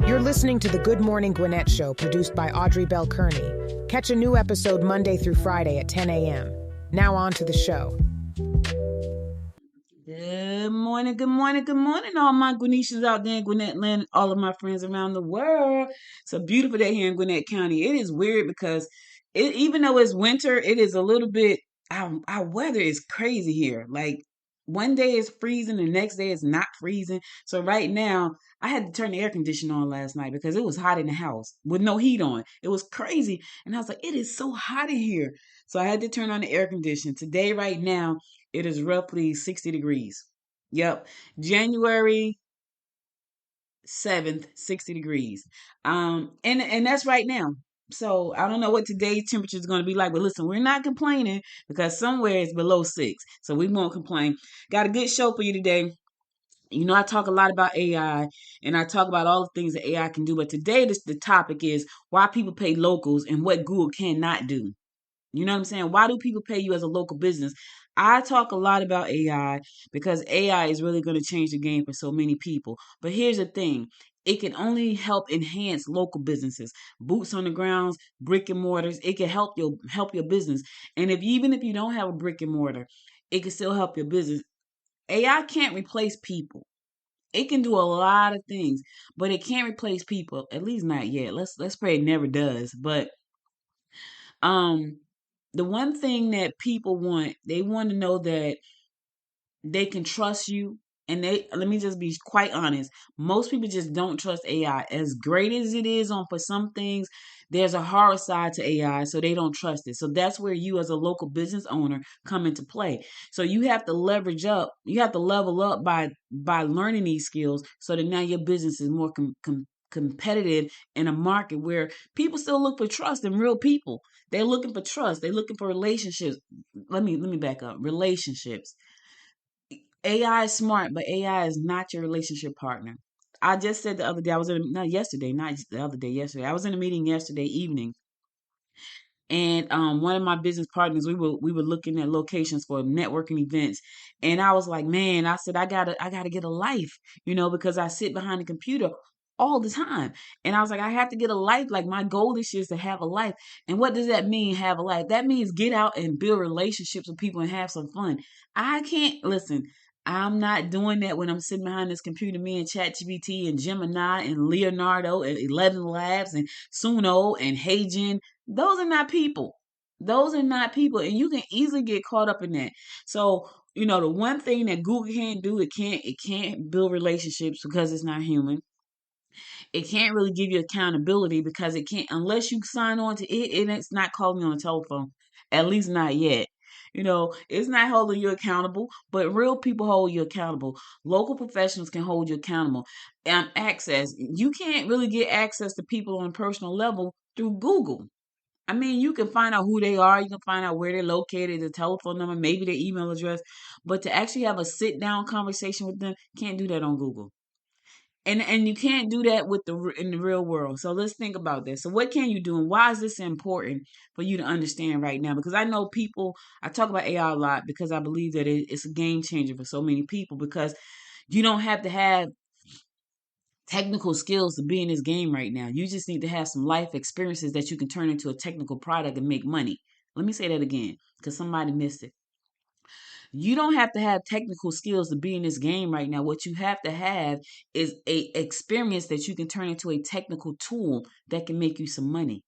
You're listening to the Good Morning Gwinnett Show, produced by Audrey Bell Kearney. Catch a new episode Monday through Friday at 10 a.m. Now on to the show. Good morning, good morning, good morning, all my Gwinnetians out there in Gwinnett land, all of my friends around the world. It's a beautiful day here in Gwinnett County. It is weird because even though it's winter, it is a little bit, our weather is crazy here. Like one day it's freezing, the next day it's not freezing. So right now, I had to turn the air conditioner on last night because it was hot in the house with no heat on. It was crazy. And I was like, it is so hot in here. So I had to turn on the air conditioner. Today, right now, it is roughly 60 degrees. Yep. January 7th, 60 degrees. And that's right now. So I don't know what today's temperature is going to be like, but listen, we're not complaining because somewhere it's below 6. So we won't complain. Got a good show for you today. You know, I talk a lot about AI and I talk about all the things that AI can do, but today the topic is why people pay locals and what Google cannot do. You know what I'm saying? Why do people pay you as a local business? I talk a lot about AI because AI is really going to change the game for so many people. But here's the thing. It can only help enhance local businesses, boots on the grounds, brick and mortars. It can help your business. And even if you don't have a brick and mortar, it can still help your business. AI can't replace people. It can do a lot of things, but it can't replace people. At least not yet. Let's pray it never does. But um the one thing that people want, they want to know that they can trust you. And let me just be quite honest. Most people just don't trust AI. As great as it is on for some things, there's a horror side to AI, so they don't trust it. So that's where you as a local business owner come into play. So you have to leverage up, you have to level up by learning these skills so that now your business is more competitive in a market where people still look for trust in real people. They're looking for trust. They're looking for relationships. Let me back up. Relationships. AI is smart, but AI is not your relationship partner. I just said the other day, I was in not yesterday, not the other day, yesterday. I was in a meeting yesterday evening, and one of my business partners, we were looking at locations for networking events, and I was like, man, I said I gotta get a life, because I sit behind the computer all the time. And I was like, I have to get a life. Like my goal this year is to have a life. And what does that mean, have a life? That means get out and build relationships with people and have some fun. I can't listen. I'm not doing that when I'm sitting behind this computer, me and ChatGPT and Gemini and Leonardo and 11 Labs and Suno and HeyGen. Those are not people. Those are not people. And you can easily get caught up in that. So, the one thing that Google can't do, it can't build relationships because it's not human. It can't really give you accountability because it can't, unless you sign on to it, and it's not calling you on the telephone. At least not yet. It's not holding you accountable, but real people hold you accountable. Local professionals can hold you accountable. Access. You can't really get access to people on a personal level through Google. I mean, you can find out who they are, you can find out where they're located, the telephone number, maybe their email address, but to actually have a sit down conversation with them, can't do that on Google. And you can't do that in the real world. So let's think about this. So what can you do, and why is this important for you to understand right now? Because I know people. I talk about AI a lot because I believe that it's a game changer for so many people. Because you don't have to have technical skills to be in this game right now. You just need to have some life experiences that you can turn into a technical product and make money. Let me say that again because somebody missed it. You don't have to have technical skills to be in this game right now. What you have to have is a experience that you can turn into a technical tool that can make you some money.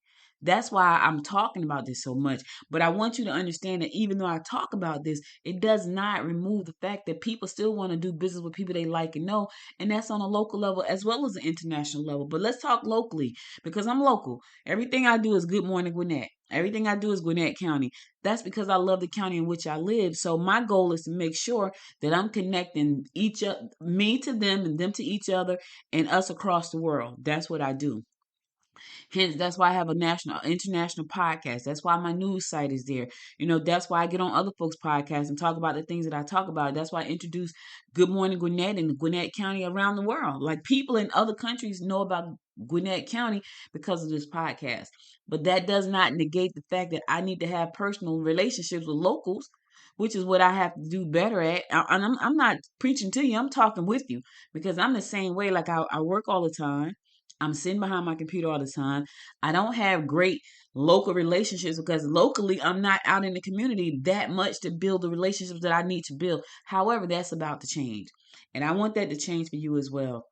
That's why I'm talking about this so much. But I want you to understand that even though I talk about this, it does not remove the fact that people still want to do business with people they like and know. And that's on a local level as well as an international level. But let's talk locally because I'm local. Everything I do is Good Morning Gwinnett. Everything I do is Gwinnett County. That's because I love the county in which I live. So my goal is to make sure that I'm connecting me to them and them to each other and us across the world. That's what I do. Hence, that's why I have a international podcast. That's why my news site is there. That's why I get on other folks' podcasts and talk about the things that I talk about. That's why I introduce Good Morning Gwinnett and Gwinnett County around the world. Like people in other countries know about Gwinnett County because of this podcast. But that does not negate the fact that I need to have personal relationships with locals, which is what I have to do better at. And I'm not preaching to you. I'm talking with you because I'm the same way. Like I work all the time. I'm sitting behind my computer all the time. I don't have great local relationships because locally I'm not out in the community that much to build the relationships that I need to build. However, that's about to change. And I want that to change for you as well.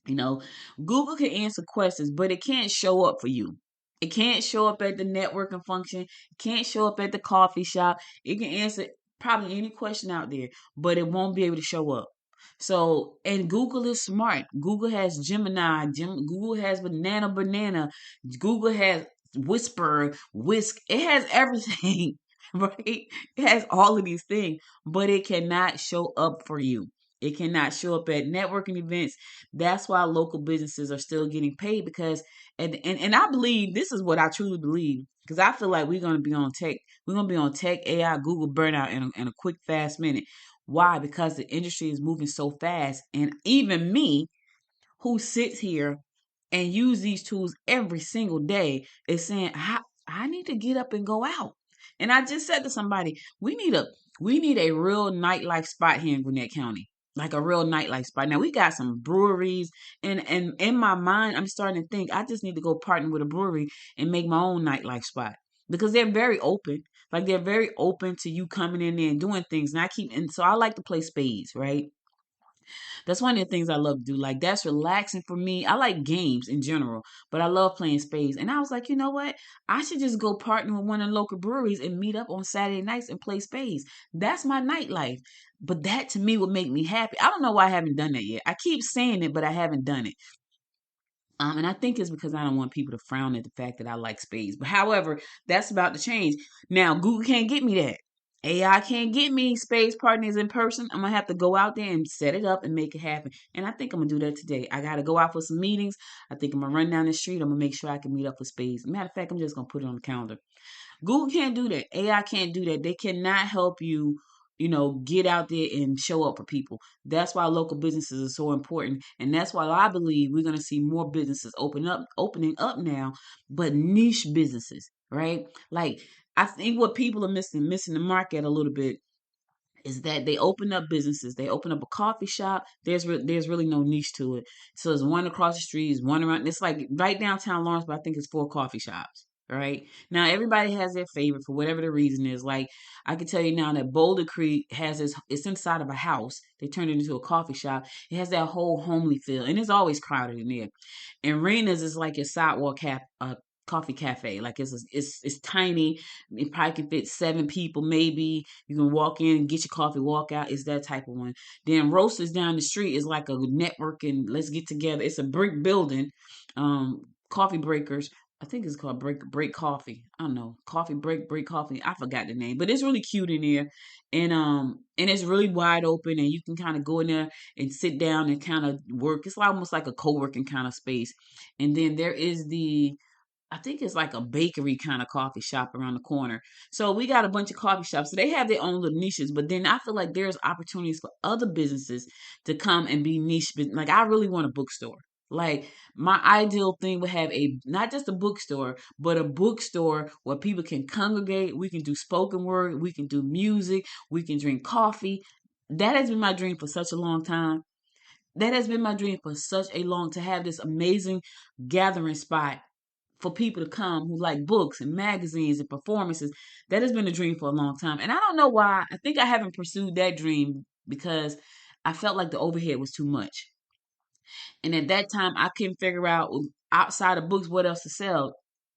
You know, Google can answer questions, but it can't show up for you. It can't show up at the networking function. It can't show up at the coffee shop. It can answer probably any question out there, but it won't be able to show up. So, and Google is smart. Google has Gemini. Google has Banana. Google has Whisper, Whisk. It has everything, right? It has all of these things, but it cannot show up for you. It cannot show up at networking events. That's why local businesses are still getting paid because, and I believe this is what I truly believe because I feel like we're going to be on tech. We're going to be on tech, AI, Google burnout in a quick, fast minute. Why? Because the industry is moving so fast. And even me, who sits here and use these tools every single day, is saying, I need to get up and go out. And I just said to somebody, we need a real nightlife spot here in Gwinnett County. Like a real nightlife spot. Now we got some breweries, and in my mind, I'm starting to think I just need to go partner with a brewery and make my own nightlife spot because they're very open. Like they're very open to you coming in there and doing things. And so I like to play spades, right? That's one of the things I love to do. Like that's relaxing for me. I like games in general, but I love playing spades. And I was like, you know what? I should just go partner with one of the local breweries and meet up on Saturday nights and play spades. That's my nightlife. But that to me would make me happy. I don't know why I haven't done that yet. I keep saying it, but I haven't done it. And I think it's because I don't want people to frown at the fact that I like spades. But however, that's about to change. Now, Google can't get me that. AI can't get me spades partners in person. I'm gonna have to go out there and set it up and make it happen. And I think I'm gonna do that today. I gotta go out for some meetings. I think I'm gonna run down the street. I'm gonna make sure I can meet up for spades. Matter of fact, I'm just gonna put it on the calendar. Google can't do that. AI can't do that. They cannot help you, get out there and show up for people. That's why local businesses are so important. And that's why I believe we're going to see more businesses opening up now, but niche businesses, right? Like I think what people are missing the market a little bit is that they open up businesses. They open up a coffee shop. There's really no niche to it. So there's one across the street, there's one around. It's like right downtown Lawrence, but I think it's 4 coffee shops. Right now, everybody has their favorite for whatever the reason is. Like I can tell you now that Boulder Creek it's inside of a house. They turned it into a coffee shop. It has that whole homely feel, and it's always crowded in there. And Rena's is like your sidewalk coffee cafe. Like it's tiny. It probably can fit 7 people, maybe. You can walk in and get your coffee, walk out. It's that type of one. Then Roasters down the street is like a networking. Let's get together. It's a brick building. Coffee breakers. I think it's called Break Coffee. I don't know. Coffee Break Coffee. I forgot the name, but it's really cute in there. And it's really wide open and you can kind of go in there and sit down and kind of work. It's almost like a co-working kind of space. And then there is I think it's like a bakery kind of coffee shop around the corner. So we got a bunch of coffee shops. So they have their own little niches, but then I feel like there's opportunities for other businesses to come and be niche. Like I really want a bookstore. Like my ideal thing would have not just a bookstore, but a bookstore where people can congregate. We can do spoken word. We can do music. We can drink coffee. That has been my dream for such a long time. That has been my dream for such a long to have this amazing gathering spot for people to come who like books and magazines and performances. That has been a dream for a long time. And I don't know why. I think I haven't pursued that dream because I felt like the overhead was too much. And at that time, I couldn't figure out outside of books what else to sell.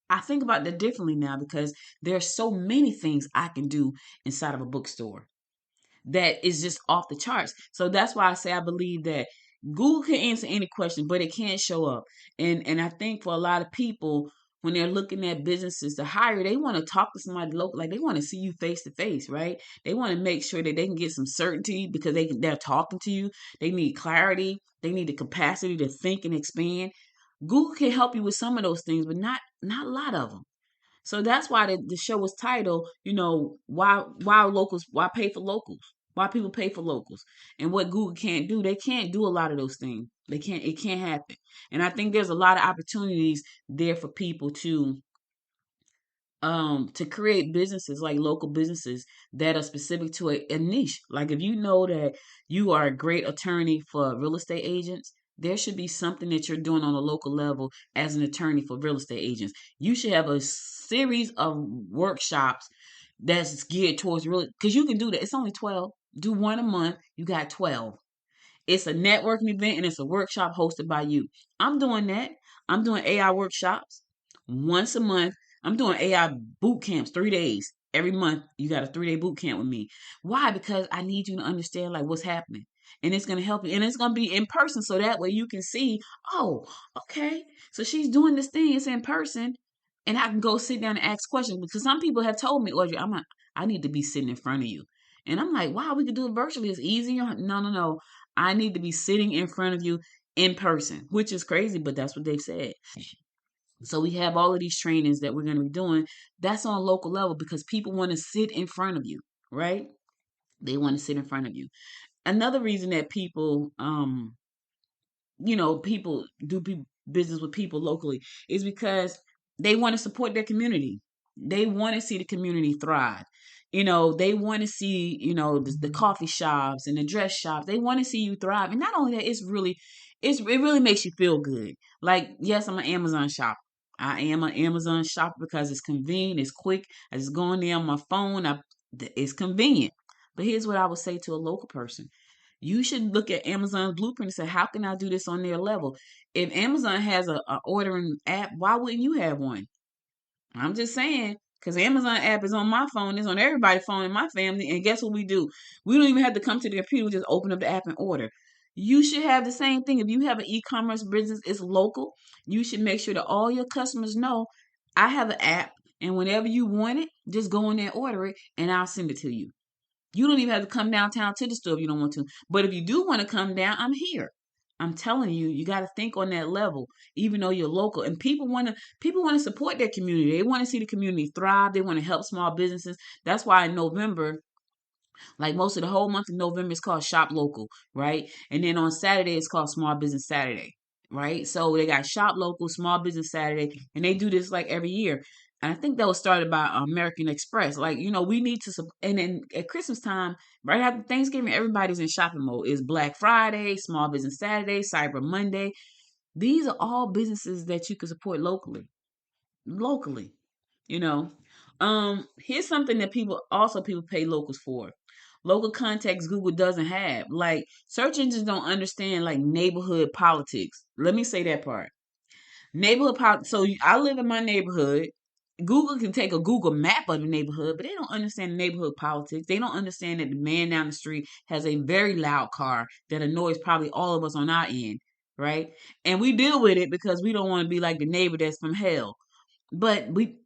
I think about that differently now because there's so many things I can do inside of a bookstore that is just off the charts. So that's why I say I believe that Google can answer any question, but it can't show up. And I think for a lot of people, when they're looking at businesses to hire, they want to talk to somebody local, like they want to see you face to face, right? They want to make sure that they can get some certainty because they're talking to you. They need clarity. They need the capacity to think and expand. Google can help you with some of those things, but not a lot of them. So that's why the show was titled, why pay for locals? Why people pay for locals? And what Google can't do, they can't do a lot of those things. It can't happen. And I think there's a lot of opportunities there for people to create businesses like local businesses that are specific to a niche. Like if you know that you are a great attorney for real estate agents, There should be something that you're doing on a local level as an attorney for real estate agents. You should have a series of workshops that's geared towards real, because you can do that. It's only 12. Do one a month. You got 12. It's a networking event and it's a workshop hosted by you. I'm doing that. I'm doing AI workshops once a month. I'm doing AI boot camps, 3 days. Every month, you got a 3 day boot camp with me. Why? Because I need you to understand like what's happening. And it's going to help you. And it's going to be in person. So that way you can see, oh, okay. So she's doing this thing. It's in person. And I can go sit down and ask questions. Because some people have told me, Audrey, I need to be sitting in front of you. And I'm like, wow, we could do it virtually. It's easier. No, no, no. I need to be sitting in front of you in person, which is crazy, but that's what they've said. So we have all of these trainings that we're going to be doing. That's on a local level because people want to sit in front of you, right? They want to sit in front of you. Another reason that people, people do business with people locally is because they want to support their community. They want to see the community thrive. They want to see, the coffee shops and the dress shops. They want to see you thrive. And not only that, it really makes you feel good. Like, yes, I'm an Amazon shopper. I am an Amazon shopper because it's convenient, it's quick. I just go in there on my phone. It's convenient. But here's what I would say to a local person. You should look at Amazon's blueprint and say, how can I do this on their level? If Amazon has a ordering app, why wouldn't you have one? I'm just saying, because Amazon app is on my phone, it's on everybody's phone in my family, and guess what we do? We don't even have to come to the computer, we just open up the app and order. You should have the same thing. If you have an e-commerce business, it's local. You should make sure that all your customers know, I have an app, and whenever you want it, just go in there and order it, and I'll send it to you. You don't even have to come downtown to the store if you don't want to. But if you do want to come down, I'm here. I'm telling you, you got to think on that level, even though you're local. And people want to support their community. They want to see the community thrive. They want to help small businesses. That's why in November, like most of the whole month of November, it's called Shop Local, right? And then on Saturday, it's called Small Business Saturday, right? So they got Shop Local, Small Business Saturday, and they do this like every year. And I think that was started by American Express. Like, we need to, and then at Christmas time, right after Thanksgiving, everybody's in shopping mode. It's Black Friday, Small Business Saturday, Cyber Monday. These are all businesses that you can support locally. Locally, you know. Here's something that people pay locals for. Local contacts Google doesn't have. Like, search engines don't understand like neighborhood politics. Let me say that part. Neighborhood politics. So I live in my neighborhood. Google can take a Google map of the neighborhood, but they don't understand neighborhood politics. They don't understand that the man down the street has a very loud car that annoys probably all of us on our end, right? And we deal with it because we don't want to be like the neighbor that's from hell. But we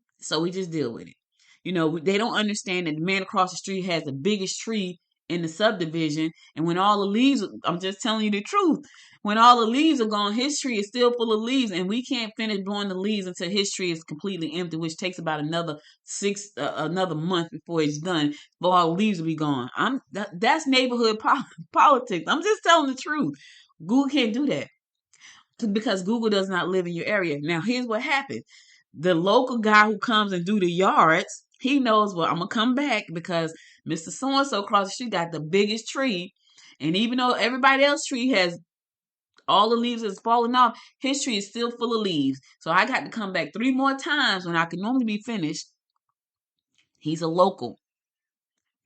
just deal with it. They don't understand that the man across the street has the biggest tree in the subdivision. And when all the leaves, I'm just telling you the truth. When all the leaves are gone, his tree is still full of leaves, and we can't finish blowing the leaves until his tree is completely empty, which takes about another month before it's done. For all the leaves will be gone. That's neighborhood politics. I'm just telling the truth. Google can't do that because Google does not live in your area. Now, here's what happened. The local guy who comes and do the yards, he knows, well, I'm going to come back because Mr. So-and-so across the street got the biggest tree. And even though everybody else's tree has all the leaves is falling off, his tree is still full of leaves. So I got to come back 3 more times when I could normally be finished. He's a local.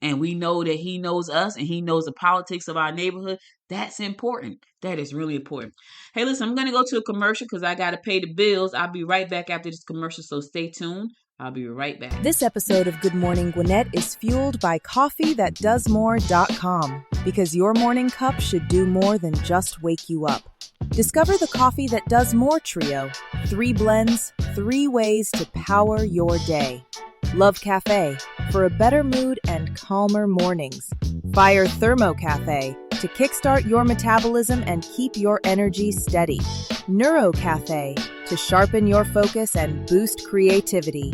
And we know that he knows us and he knows the politics of our neighborhood. That's important. That is really important. Hey, listen, I'm going to go to a commercial because I got to pay the bills. I'll be right back after this commercial, so stay tuned. I'll be right back. This episode of Good Morning Gwinnett is fueled by CoffeeThatDoesMore.com, because your morning cup should do more than just wake you up. Discover the Coffee That Does More trio. 3 blends, 3 ways to power your day. Love Cafe, for a better mood and calmer mornings. Fire Thermo Cafe, to kickstart your metabolism and keep your energy steady. Neuro Cafe, to sharpen your focus and boost creativity.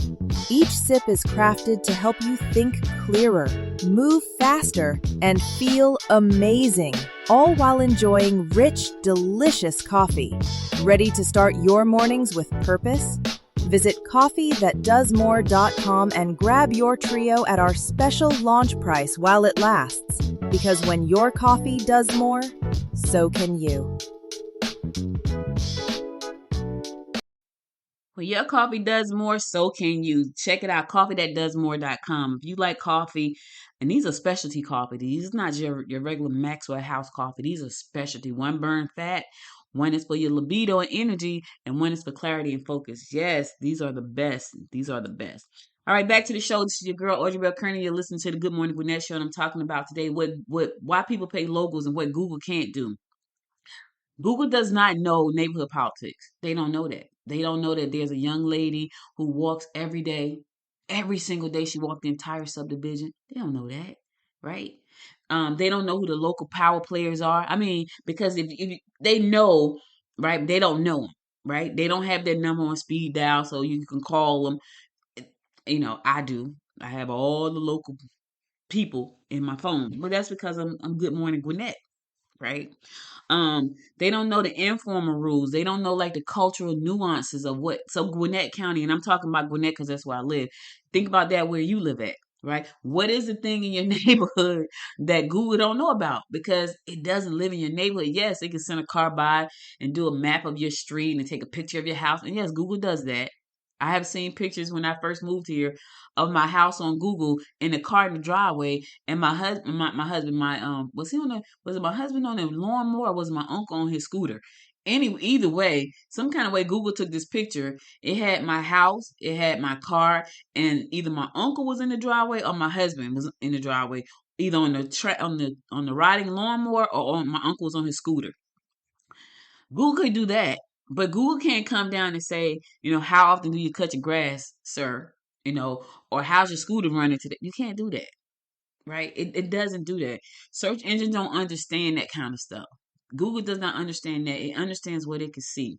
Each sip is crafted to help you think clearer, move faster, and feel amazing, all while enjoying rich, delicious coffee. Ready to start your mornings with purpose? Visit CoffeeThatDoesMore.com and grab your trio at our special launch price while it lasts. Because when your coffee does more, so can you. Well, your coffee does more, so can you. Check it out, coffeethatdoesmore.com. If you like coffee, and these are specialty coffee. These are not your regular Maxwell House coffee. These are specialty. One burn fat, one is for your libido and energy, and one is for clarity and focus. Yes, these are the best. These are the best. All right, back to the show. This is your girl, Audrey Bell Kearney. You're listening to the Good Morning Gwinnett Show, and I'm talking about today why people pay locals and what Google can't do. Google does not know neighborhood politics. They don't know that. They don't know that there's a young lady who walks every day, every single day. She walked the entire subdivision. They don't know that, right? They don't know who the local power players are. I mean, because if they know, right, they don't know them, right? They don't have their number on speed dial, so you can call them. You know, I do. I have all the local people in my phone, but that's because I'm Good Morning Gwinnett, right? They don't know the informal rules. They don't know like the cultural nuances of what. So Gwinnett County, and I'm talking about Gwinnett because that's where I live. Think about that where you live at, right? What is the thing in your neighborhood that Google don't know about because it doesn't live in your neighborhood? Yes, it can send a car by and do a map of your street and take a picture of your house. And yes, Google does that. I have seen pictures when I first moved here of my house on Google in the car in the driveway, and my husband, was it my husband on a lawnmower or was it my uncle on his scooter? Either way, some kind of way Google took this picture. It had my house, it had my car, and either my uncle was in the driveway or my husband was in the driveway, either on the riding lawnmower or on my uncle was on his scooter. Google could do that, but Google can't come down and say, how often do you cut your grass, sir? Or how's your scooter running today? You can't do that, right? It doesn't do that. Search engines don't understand that kind of stuff. Google does not understand that. It understands what it can see.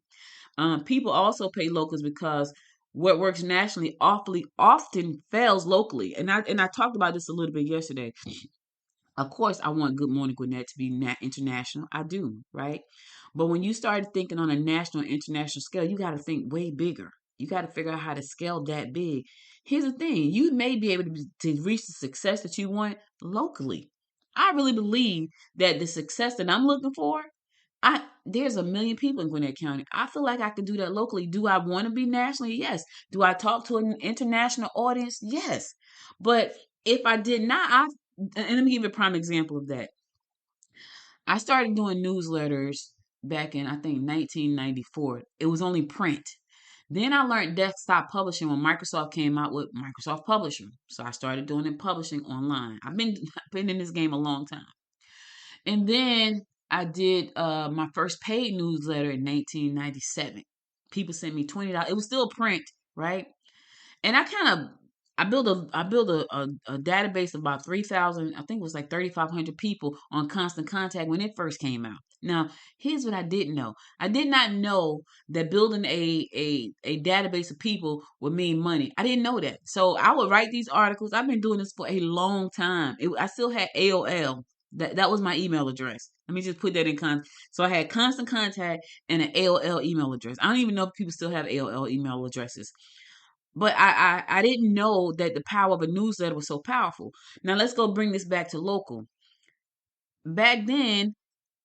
People also pay locals because what works nationally awfully often fails locally. And I talked about this a little bit yesterday. Of course, I want Good Morning Gwinnett to be international. I do, right? But when you start thinking on a national and international scale, you got to think way bigger. You got to figure out how to scale that big. Here's the thing: you may be able to reach the success that you want locally. I really believe that the success that I'm looking for, there's a million people in Gwinnett County. I feel like I could do that locally. Do I want to be nationally? Yes. Do I talk to an international audience? Yes. But if I did not, and let me give you a prime example of that. I started doing newsletters back in, I think, 1994. It was only print. Then I learned desktop publishing when Microsoft came out with Microsoft Publisher. So I started doing it publishing online. I've been in this game a long time. And then I did my first paid newsletter in 1997. People sent me $20. It was still print, right? And I built a database of about 3,000, I think it was like 3,500 people on Constant Contact when it first came out. Now, here's what I didn't know. I did not know that building a database of people would mean money. I didn't know that. So I would write these articles. I've been doing this for a long time. I still had AOL. That was my email address. Let me just put that in context. So I had Constant Contact and an AOL email address. I don't even know if people still have AOL email addresses. But I didn't know that the power of a newsletter was so powerful. Now let's go bring this back to local. Back then,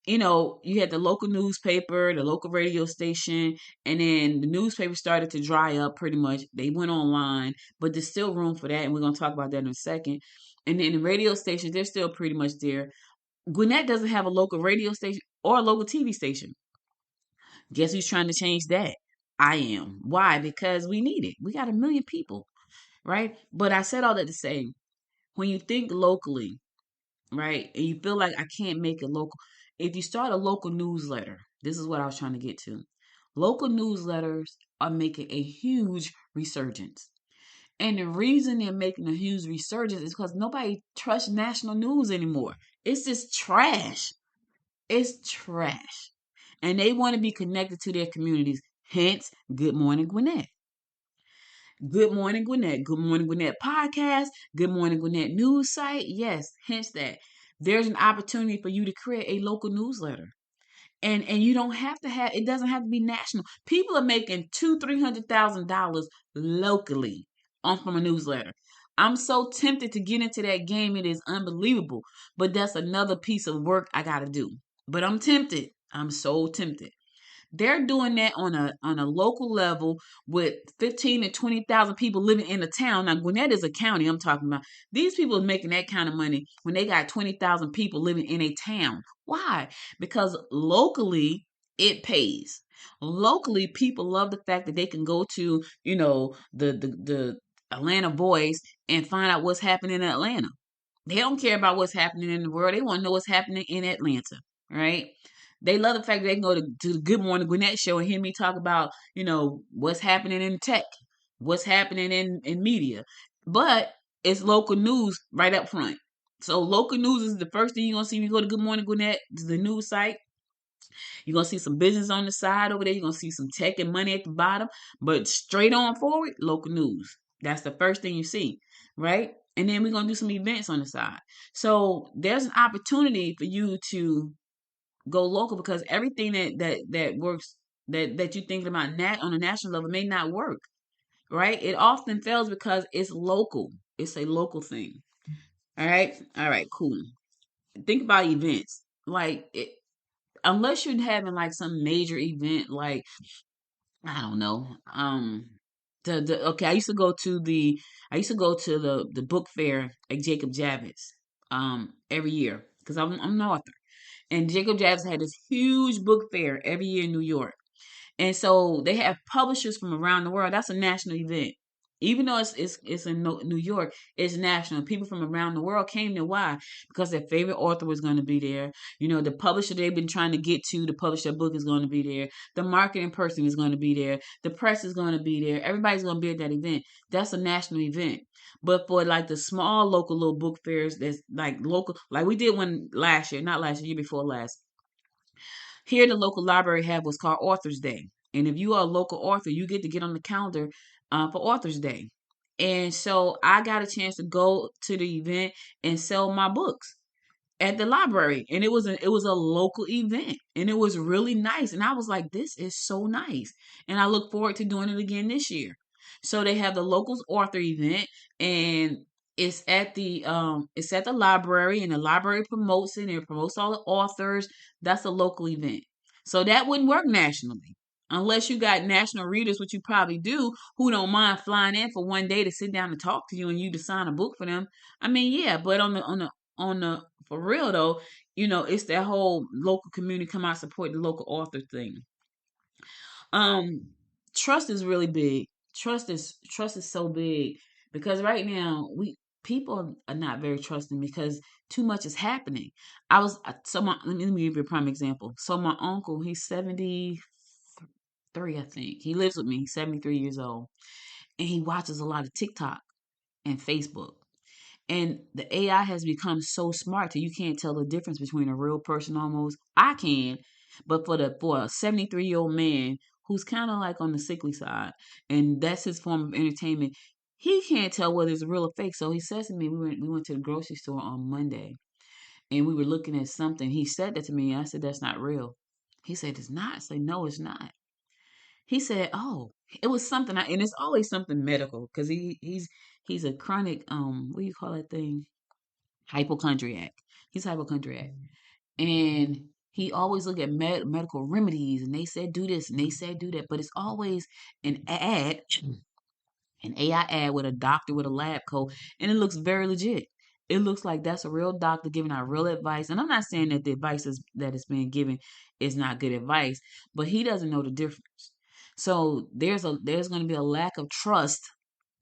you had the local newspaper, the local radio station, and then the newspaper started to dry up pretty much. They went online, but there's still room for that, and we're going to talk about that in a second. And then the radio stations, they're still pretty much there. Gwinnett doesn't have a local radio station or a local TV station. Guess who's trying to change that? I am. Why? Because we need it. We got 1 million people, right? But I said all that to say, when you think locally, right, and you feel like I can't make it local, if you start a local newsletter, this is what I was trying to get to. Local newsletters are making a huge resurgence. And the reason they're making a huge resurgence is because nobody trusts national news anymore. It's just trash. It's trash. And they want to be connected to their communities. Hence, Good Morning Gwinnett. Good Morning Gwinnett. Good Morning Gwinnett podcast. Good Morning Gwinnett news site. Yes, hence that. There's an opportunity for you to create a local newsletter. And you don't have to it doesn't have to be national. People are making $200,000-$300,000 locally from a newsletter. I'm so tempted to get into that game. It is unbelievable. But that's another piece of work I got to do. But I'm tempted. I'm so tempted. They're doing that on a local level with 15 to 20,000 people living in a town. Now, Gwinnett is a county I'm talking about. These people are making that kind of money when they got 20,000 people living in a town. Why? Because locally it pays. Locally, people love the fact that they can go to, the Atlanta Voice and find out what's happening in Atlanta. They don't care about what's happening in the world. They want to know what's happening in Atlanta, right? They love the fact that they can go to the Good Morning Gwinnett show and hear me talk about, what's happening in tech, what's happening in media. But it's local news right up front. So local news is the first thing you're going to see when you go to Good Morning Gwinnett, the news site. You're going to see some business on the side over there. You're going to see some tech and money at the bottom. But straight on forward, local news. That's the first thing you see, right? And then we're going to do some events on the side. So there's an opportunity for you to go local because everything that works that you're thinking about on a national level may not work, right? It often fails because it's local. It's a local thing. All right. All right. Cool. Think about events. Like unless you're having like some major event, like I don't know. Okay, I used to go to the book fair at Jacob Javits every year because I'm an author, and Jacob Javits had this huge book fair every year in New York. And so they have publishers from around the world. That's a national event. Even though it's in New York, it's national. People from around the world came there. Why? Because their favorite author was going to be there. The publisher they've been trying to get to publish their book is going to be there. The marketing person is going to be there. The press is going to be there. Everybody's going to be at that event. That's a national event. But for like the small local little book fairs, that's like local, like we did one last year, not last year, year before last. Here, the local library have what's called Authors Day. And if you are a local author, you get to get on the calendar for Authors Day. And so I got a chance to go to the event and sell my books at the library, and it was a local event, and it was really nice, and I was like, this is so nice, and I look forward to doing it again this year. So they have the locals author event, and it's at the library, and the library promotes it, and it promotes all the authors. That's a local event. So that wouldn't work nationally unless you got national readers, which you probably do, who don't mind flying in for one day to sit down and talk to you and you to sign a book for them. I mean, yeah, but on the for real though, it's that whole local community come out support the local author thing. Um, Trust is really big. Trust is so big because right now we people are not very trusting because too much is happening. I was so my let me give you a prime example. So my uncle, he's 73, I think. He lives with me. He's 73 years old, and he watches a lot of TikTok and Facebook. And the AI has become so smart that you can't tell the difference between a real person almost. I can, but for a 73-year-old man who's kind of like on the sickly side, and that's his form of entertainment, he can't tell whether it's real or fake. So he says to me, we went to the grocery store on Monday, and we were looking at something. He said that to me. I said, "That's not real." He said, "It's not." I said, "No, it's not." He said, "Oh, it was something," and it's always something medical because he's a chronic what do you call that thing? Hypochondriac. He's hypochondriac, and he always look at medical remedies, and they said do this, and they said do that, but it's always an ad, an AI ad with a doctor with a lab coat, and it looks very legit. It looks like that's a real doctor giving out real advice. And I'm not saying that the advice that is being given is not good advice, but he doesn't know the difference. So there's going to be a lack of trust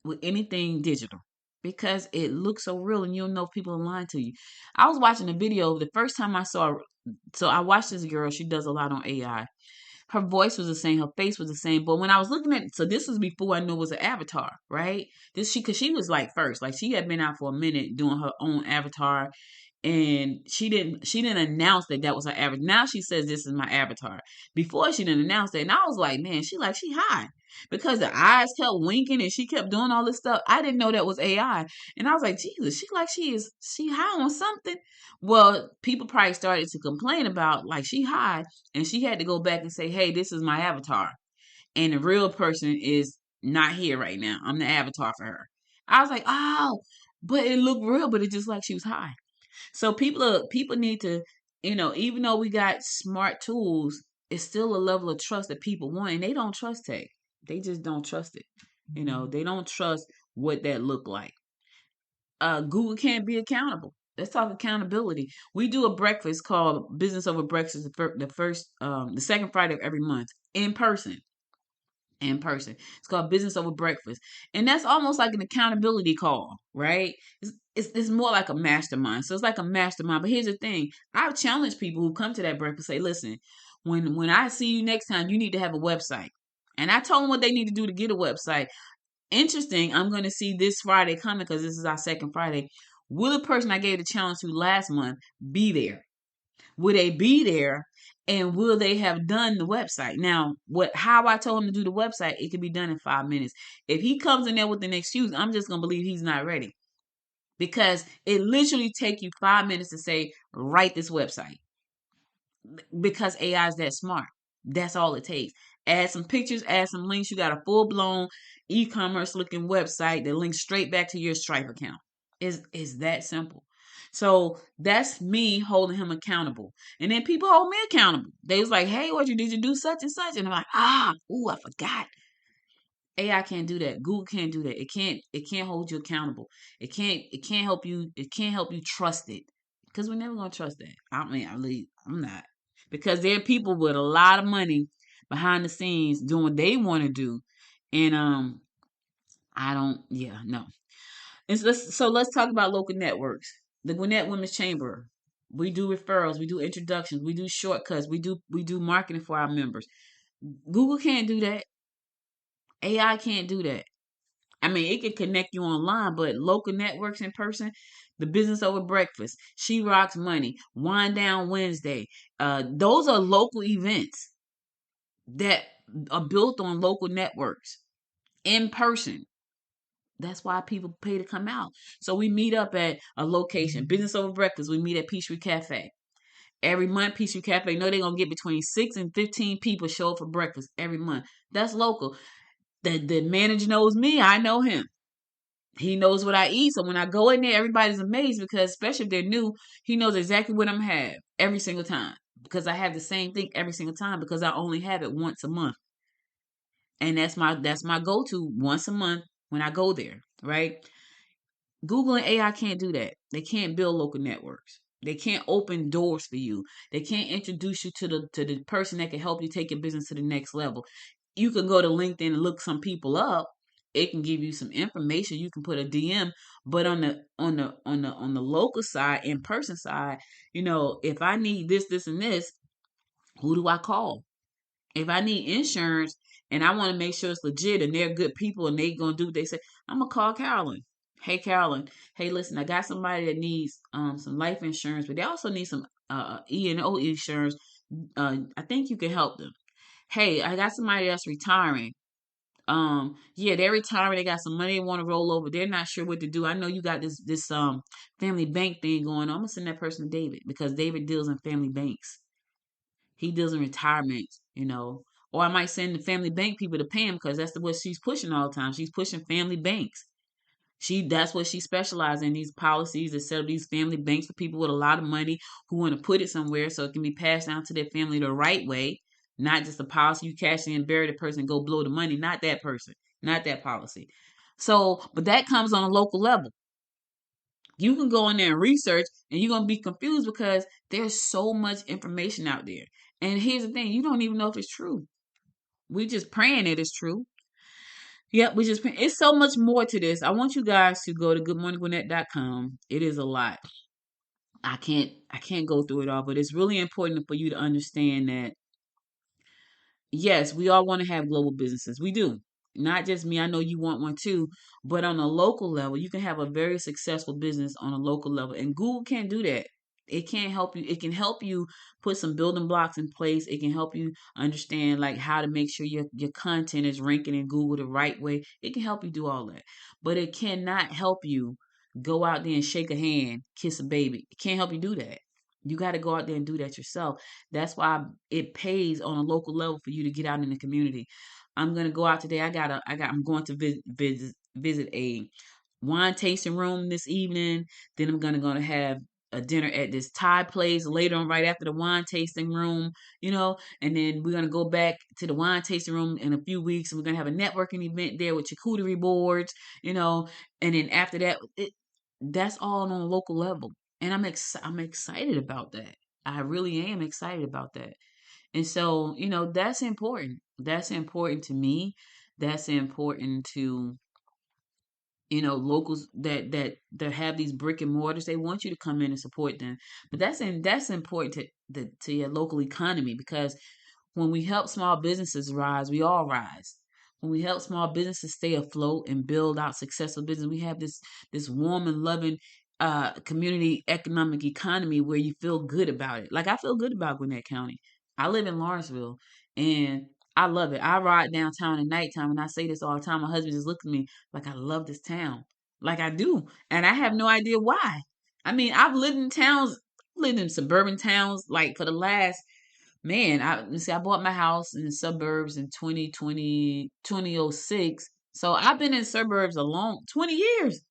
with anything digital because it looks so real and you don't know if people are lying to you. I was watching a video the first time I saw, so I watched this girl. She does a lot on AI. Her voice was the same, her face was the same. But when I was looking at, so this was before I knew it was an avatar, right? Because she was like first, like she had been out for a minute doing her own avatar, and she didn't announce that was her avatar. Now she says this is my avatar. Before she didn't announce that, and I was like, man, she high because the eyes kept winking and she kept doing all this stuff. I didn't know that was AI, and I was like, Jesus, she high on something. Well, people probably started to complain about like she high, and she had to go back and say, hey, this is my avatar, and the real person is not here right now. I'm the avatar for her. I was like, oh, but it looked real, but it just like she was high. So people need to, even though we got smart tools, it's still a level of trust that people want, and they don't trust tech. They just don't trust it. They don't trust what that look like. Google can't be accountable. Let's talk accountability. We do a breakfast called Business Over Breakfast, the second Friday of every month, in person. In person. It's called Business Over Breakfast, and that's almost like an accountability call, right? It's more like a mastermind. So it's like a mastermind. But here's the thing: I've challenged people who come to that breakfast. Say, listen, when I see you next time, you need to have a website. And I told them what they need to do to get a website. Interesting. I'm going to see this Friday coming because this is our second Friday. Will the person I gave the challenge to last month be there? Will they be there? And will they have done the website? Now, how I told him to do the website, it can be done in 5 minutes. If he comes in there with an excuse, I'm just gonna believe he's not ready. Because it literally take you 5 minutes to say, write this website. Because AI is that smart. That's all it takes. Add some pictures, add some links. You got a full-blown e-commerce looking website that links straight back to your Stripe account. Is that simple. So that's me holding him accountable. And then people hold me accountable. They was like, hey, did you do such and such? And I'm like, I forgot. AI can't do that. Google can't do that. It can't hold you accountable. It can't help you trust it. Because we're never gonna trust that. I'm not. Because there are people with a lot of money behind the scenes doing what they want to do. And I don't, yeah, no. Let's talk about local networks. The Gwinnett Women's Chamber. We do referrals, we do introductions, we do shortcuts, we do marketing for our members. Google can't do that. AI can't do that. I mean, it can connect you online, but local networks in person, the Business Over Breakfast, She Rocks Money, Wind Down Wednesday, those are local events that are built on local networks in person. That's why people pay to come out. So we meet up at a location. Business Over Breakfast, we meet at Peachtree Cafe. Every month, Peachtree Cafe, know they're going to get between 6 and 15 people show up for breakfast every month. That's local. The manager knows me. I know him. He knows what I eat. So when I go in there, everybody's amazed because, especially if they're new, he knows exactly what I'm going to have every single time. Because I have the same thing every single time because I only have it once a month. And that's my go-to once a month when I go there, right? Google and AI can't do that. They can't build local networks. They can't open doors for you. They can't introduce you to the person that can help you take your business to the next level. You can go to LinkedIn and look some people up. It can give you some information. You can put a DM, but on the local side, in person side, if I need this, this, and this, who do I call? If I need insurance and I want to make sure it's legit and they're good people and they gonna do what they say, I'm gonna call Carolyn. Hey Carolyn, hey listen, I got somebody that needs some life insurance, but they also need some E&O insurance. I think you can help them. Hey, I got somebody that's retiring. Yeah, they're retiring. They got some money they want to roll over. They're not sure what to do. I know you got this family bank thing going on. I'm gonna send that person to David because David deals in family banks. He deals in retirement. Or I might send the family bank people to pay him because that's what she's pushing all the time. She's pushing family banks. That's what she specializes in, these policies that set up these family banks for people with a lot of money who want to put it somewhere so it can be passed down to their family the right way, not just a policy you cash in, bury the person, and go blow the money. Not that person, not that policy. So, but that comes on a local level. You can go in there and research and you're going to be confused because there's so much information out there. And here's the thing, you don't even know if it's true. We're just praying it is true. Yep, we just it's so much more to this. I want you guys to go to goodmorninggwinnett.com. It is a lot. I can't go through it all, but it's really important for you to understand that yes, we all want to have global businesses. We do. Not just me. I know you want one too. But on a local level, you can have a very successful business on a local level. And Google can't do that. It can't help you. It can help you put some building blocks in place. It can help you understand like how to make sure your content is ranking in Google the right way. It can help you do all that. But it cannot help you go out there and shake a hand, kiss a baby. It can't help you do that. You got to go out there and do that yourself. That's why it pays on a local level for you to get out in the community. I'm gonna go out today. I'm going to visit a wine tasting room this evening. Then I'm gonna have a dinner at this Thai place later on, right after the wine tasting room, and then we're going to go back to the wine tasting room in a few weeks, and we're going to have a networking event there with charcuterie boards, and then after that, that's all on a local level. And I'm excited about that. I really am excited about that. And so, that's important. That's important to me. That's important to locals that have these brick and mortars. They want you to come in and support them. But that's important to your local economy, because when we help small businesses rise, we all rise. When we help small businesses stay afloat and build out successful business, we have this warm and loving community economic economy where you feel good about it. Like, I feel good about Gwinnett County. I live in Lawrenceville, and I love it. I ride downtown at nighttime, and I say this all the time. My husband just looks at me like, I love this town. Like, I do. And I have no idea why. I mean, I've lived in suburban towns, like, for the last, I bought my house in the suburbs in 2006. So I've been in suburbs a long 20 years.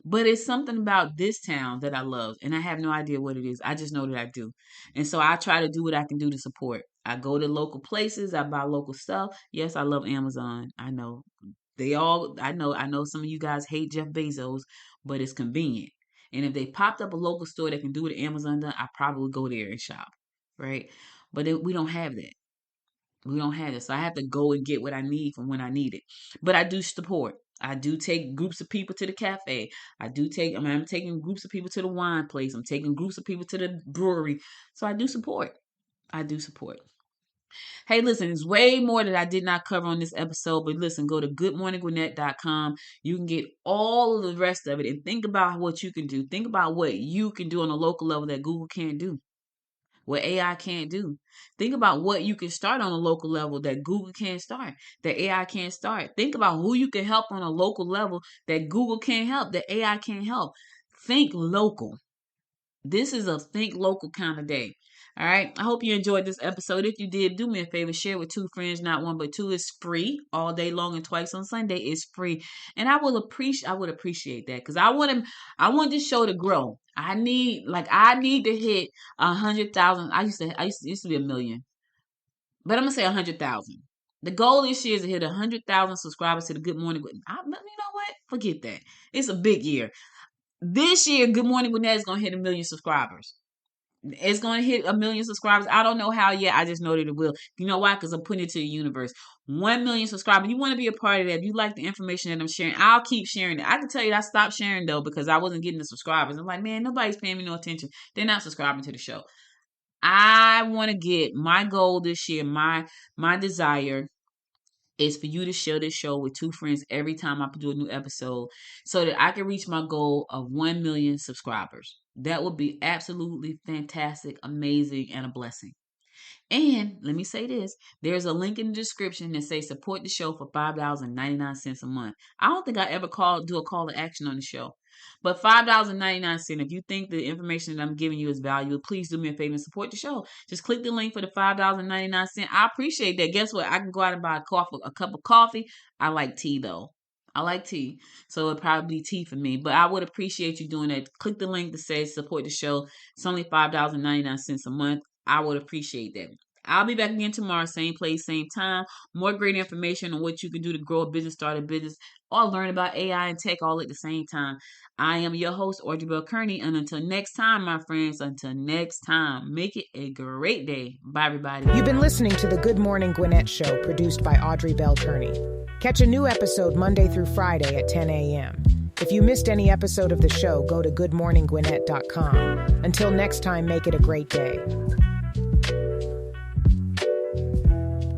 But it's something about this town that I love, and I have no idea what it is. I just know that I do. And so I try to do what I can do to support. I go to local places, I buy local stuff. Yes, I love Amazon. I know. I know some of you guys hate Jeff Bezos, but it's convenient. And if they popped up a local store that can do what Amazon does, I probably would go there and shop, right? But we don't have that. We don't have it. So I have to go and get what I need from when I need it. But I do support. I do take groups of people to the cafe. I'm taking groups of people to the wine place. I'm taking groups of people to the brewery. So I do support. Hey, listen, it's way more that I did not cover on this episode, but listen, go to goodmorninggwinnett.com. You can get all of the rest of it, and think about what you can do. Think about what you can do on a local level that Google can't do, what AI can't do. Think about what you can start on a local level that Google can't start, that AI can't start. Think about who you can help on a local level that Google can't help, that AI can't help. Think local. This is a think local kind of day. All right. I hope you enjoyed this episode. If you did, do me a favor, share with 2 friends, not 1 but 2. It's free all day long, and twice on Sunday is free. And I would appreciate that, because I want this show to grow. I need to hit 100,000. I used to be 1 million, but I'm gonna say 100,000. The goal this year is to hit 100,000 subscribers to the Good Morning. You know what? Forget that. It's a big year. This year, Good Morning Gwinnett is gonna hit 1 million subscribers. It's going to hit 1 million subscribers. I don't know how yet. I just know that it will. You know why? Because I'm putting it to the universe. 1 million subscribers. You want to be a part of that. If you like the information that I'm sharing, I'll keep sharing it. I can tell you I stopped sharing, though, because I wasn't getting the subscribers. I'm like, man, nobody's paying me no attention. They're not subscribing to the show. I want to get my goal this year, my desire is for you to share this show with 2 friends every time I do a new episode, so that I can reach my goal of 1 million subscribers. That would be absolutely fantastic, amazing, and a blessing. And let me say this, there's a link in the description that says support the show for $5.99 a month. I don't think I ever do a call to action on the show. But $5.99, if you think the information that I'm giving you is valuable, please do me a favor and support the show. Just click the link for the $5.99. I appreciate that. Guess what? I can go out and buy a cup of coffee. I like tea, though. I like tea. So it'd probably be tea for me. But I would appreciate you doing that. Click the link that says support the show. It's only $5.99 a month. I would appreciate that. I'll be back again tomorrow, same place, same time. More great information on what you can do to grow a business, start a business, or learn about AI and tech all at the same time. I am your host, Audrey Bell Kearney. And until next time, my friends, make it a great day. Bye, everybody. You've been listening to the Good Morning Gwinnett Show, produced by Audrey Bell Kearney. Catch a new episode Monday through Friday at 10 a.m. If you missed any episode of the show, go to goodmorninggwinnett.com. Until next time, make it a great day.